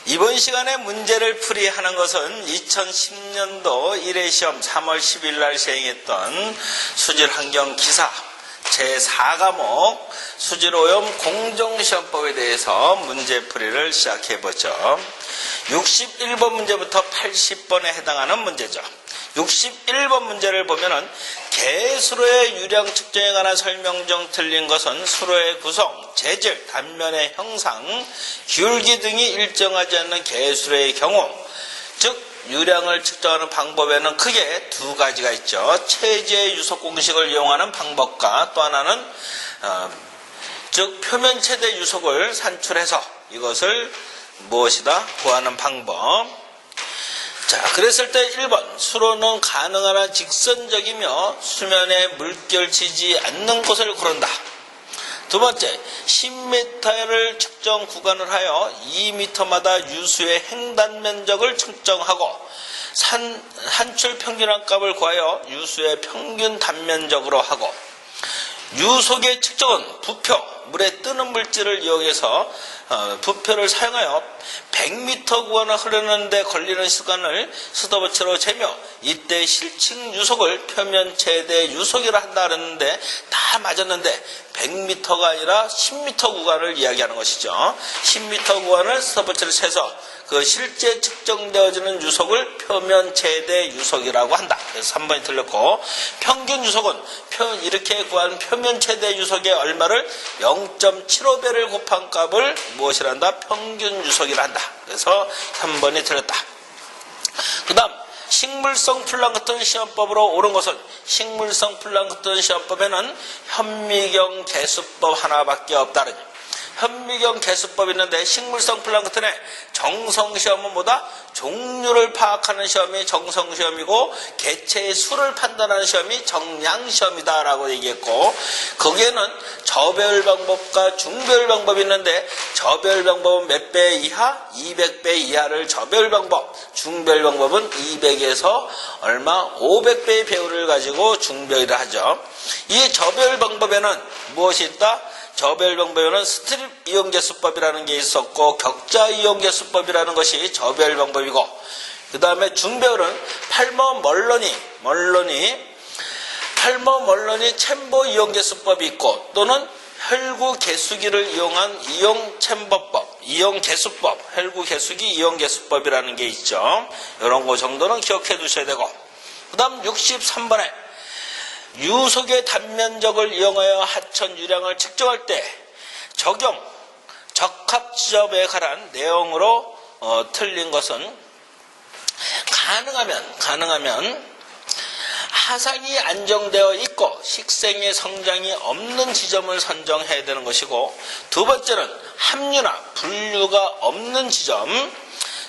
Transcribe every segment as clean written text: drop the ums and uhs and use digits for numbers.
이번 시간에 문제를 풀이하는 것은 2010년도 1회 시험 3월 10일 날 시행했던 수질환경기사 제4과목 수질오염 공정시험법에 대해서 문제풀이를 시작해보죠. 61번 문제부터 80번에 해당하는 문제죠. 61번 문제를 보면은 개수로의 유량 측정에 관한 설명 중 틀린 것은 수로의 구성, 재질, 단면의 형상, 기울기 등이 일정하지 않는 개수로의 경우, 즉 유량을 측정하는 방법에는 크게 두 가지가 있죠. 체지의 유속 공식을 이용하는 방법과 또 하나는 즉 표면 최대 유속을 산출해서 이것을 무엇이다 구하는 방법. 자, 그랬을 때 1번 수로는 가능한 한 직선적이며 수면에 물결치지 않는 곳을 고른다. 두 번째, 10m를 측정 구간을 하여 2m마다 유수의 횡단 면적을 측정하고 산출 평균한 값을 구하여 유수의 평균 단면적으로 하고, 유속의 측정은 부표, 물에 뜨는 물질을 이용해서 부표를 사용하여 100m 구간을 흐르는데 걸리는 시간을 스톱워치로 재며 이때 실측 유속을 표면 최대 유속이라 한다 그랬는데 다 맞았는데 100m가 아니라 10m 구간을 이야기하는 것이죠. 10m 구간을 스톱워치를 세서 그 실제 측정되어지는 유속을 표면 최대 유속이라고 한다. 그래서 3번이 틀렸고, 평균 유속은 이렇게 구한 표면 최대 유속의 얼마를 0.75배를 곱한 값을 무엇이라 한다? 평균 유속이라 한다. 그래서 3번이 틀렸다. 그 다음 식물성 플랑크톤 시험법으로 옳은 것은, 식물성 플랑크톤 시험법에는 현미경 개수법 하나밖에 없다르니, 현미경 개수법이 있는데 식물성 플랑크톤의 정성시험은 뭐다? 종류를 파악하는 시험이 정성시험이고 개체의 수를 판단하는 시험이 정량시험이다 라고 얘기했고, 거기에는 저배율 방법과 중배율 방법이 있는데 저배율 방법은 몇 배 이하? 200배 이하를 저배율 방법, 중배율 방법은 200에서 얼마? 500배의 배율을 가지고 중배율을 하죠. 이 저배율 방법에는 무엇이 있다? 저배율 방법에는 스트립 이용계수법이라는 게 있었고 격자 이용계수법이라는 것이 저배율 방법이고, 그 다음에 중배율은 팔머 멀러니 챔버 이용계수법이 있고, 또는 혈구 개수기를 이용한 이용계수법, 혈구 개수기 이용계수법이라는 게 있죠. 이런 거 정도는 기억해 두셔야 되고, 그 다음 63번에 유속의 단면적을 이용하여 하천 유량을 측정할 때 적용, 적합 지점에 관한 내용으로 틀린 것은, 가능하면 하상이 안정되어 있고 식생의 성장이 없는 지점을 선정해야 되는 것이고, 두 번째는 함유나 분류가 없는 지점,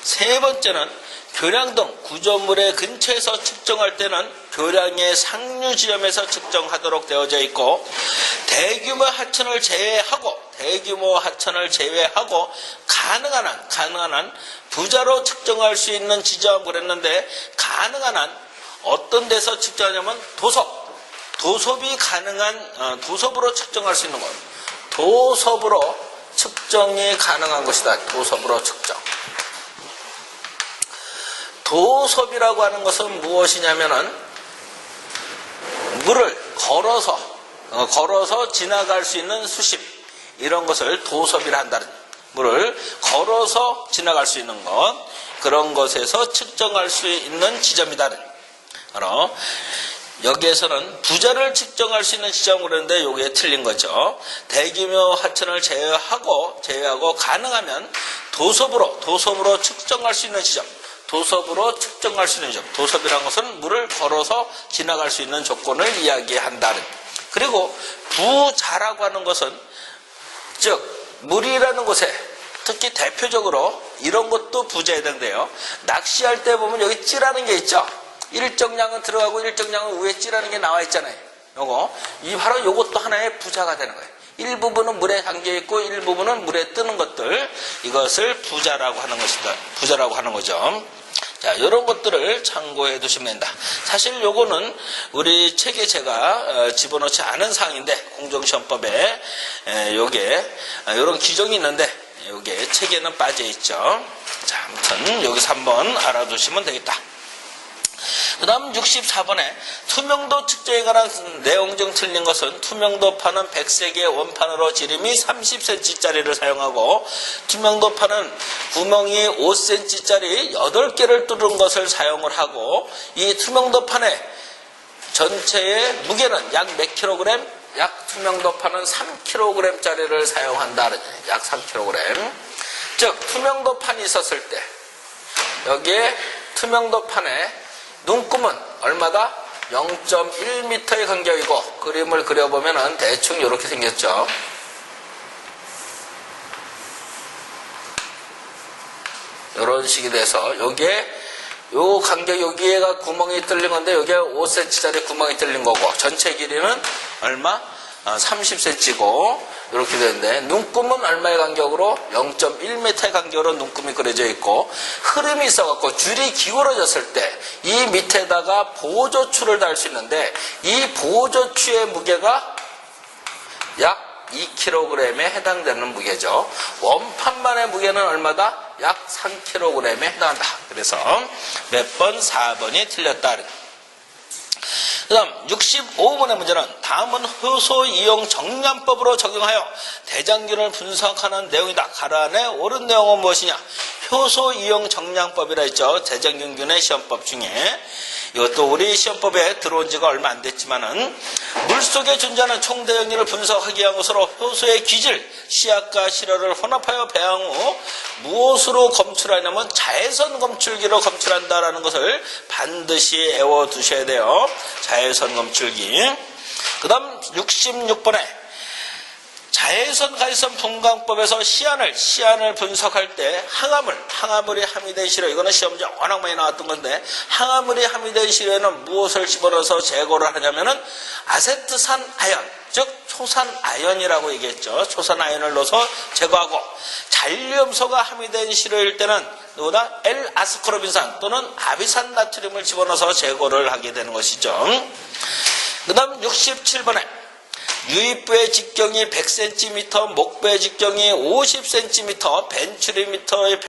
세 번째는 교량 등 구조물의 근처에서 측정할 때는 교량의 상류 지점에서 측정하도록 되어져 있고, 대규모 하천을 제외하고 가능한 한 부자로 측정할 수 있는 지점 그랬는데, 가능한 한 어떤 데서 측정하냐면 도섭이 가능한 도섭으로 측정할 수 있는 것, 도섭으로 측정이 가능한 것이다. 도섭으로 측정. 도섭이라고 하는 것은 무엇이냐면은 물을 걸어서 지나갈 수 있는 수심, 이런 것을 도섭이라 한다는, 물을 걸어서 지나갈 수 있는 것, 그런 것에서 측정할 수 있는 지점이다는. 바로 여기에서는 부자를 측정할 수 있는 지점 그러는데 요게 틀린 거죠. 대규모 하천을 제외하고 가능하면 도섭으로 측정할 수 있는 지점, 도섭이라는 것은 물을 걸어서 지나갈 수 있는 조건을 이야기한다는. 그리고 부자라고 하는 것은, 즉 물이라는 곳에 특히 대표적으로 이런 것도 부자에 해당돼요. 낚시할 때 보면 여기 찌라는 게 있죠. 일정량은 들어가고 일정량은 위에 찌라는 게 나와 있잖아요. 바로 요것도 하나의 부자가 되는 거예요. 일부분은 물에 담겨 있고 일부분은 물에 뜨는 것들, 이것을 부자라고 하는 거죠. 자, 이런 것들을 참고해 두시면 된다. 사실 요거는 우리 책에 제가 집어넣지 않은 사항인데, 공정시험법에 요게 이런 규정이 있는데 여기에 책에는 빠져 있죠. 자, 아무튼 여기서 한번 알아두시면 되겠다. 그 다음 64번에 투명도 측정에 관한 내용 중 틀린 것은 투명도판은 100세기의 원판으로 지름이 30cm짜리를 사용하고 투명도판은 구멍이 5cm짜리 8개를 뚫은 것을 사용을 하고 이 투명도판의 전체의 무게는 약 몇 킬로그램? 약 투명도판은 3kg짜리를 사용한다. 약 3kg. 즉 투명도판이 있었을 때 여기에 투명도판에 눈금은 얼마다? 0.1m의 간격이고 그림을 그려보면 대충 이렇게 생겼죠. 이런 식이 돼서 여기에 요 간격 여기에가 구멍이 뚫린 건데 여기에 5cm짜리 구멍이 뚫린 거고 전체 길이는 얼마? 30cm고 이렇게 되는데 눈금은 얼마의 간격으로? 0.1m의 간격으로 눈금이 그려져 있고 흐름이 있어갖고 줄이 기울어졌을 때 이 밑에다가 보조추를 달 수 있는데 이 보조추의 무게가 약 2kg에 해당되는 무게죠. 원판만의 무게는 얼마다? 약 3kg에 해당한다. 그래서 몇 번? 4번이 틀렸다. 그 다음 65번의 문제는 다음은 효소 이용 정량법으로 적용하여 대장균을 분석하는 내용이다. 가란에 옳은 내용은 무엇이냐? 효소 이용 정량법이라 했죠. 대장균균의 시험법 중에. 이것도 우리 시험법에 들어온 지가 얼마 안 됐지만은 물속에 존재하는 총대형률을 분석하기 위한 것으로 효소의 기질, 씨앗과 시료를 혼합하여 배양 후 무엇으로 검출하냐면 자외선 검출기로 검출한다라는 것을 반드시 외워두셔야 돼요. 자외선 검출기. 그 다음 66번에 자외선 가시성 분광법에서 씨안을 분석할 때 항아물이 함유된 시료, 이거는 시험지 워낙 많이 나왔던 건데 항아물이 함유된 시료에는 무엇을 집어넣어서 제거를 하냐면은 아세트산 아연, 즉 초산 아연이라고 얘기했죠. 초산 아연을 넣어서 제거하고 잔류염소가 함유된 시료일 때는 누구나 L-아스코르빈산 또는 아비산 나트륨을 집어넣어서 제거를 하게 되는 것이죠. 그 다음 67번에 유입부의 직경이 100cm, 목부의 직경이 50cm, 벤츄리미터의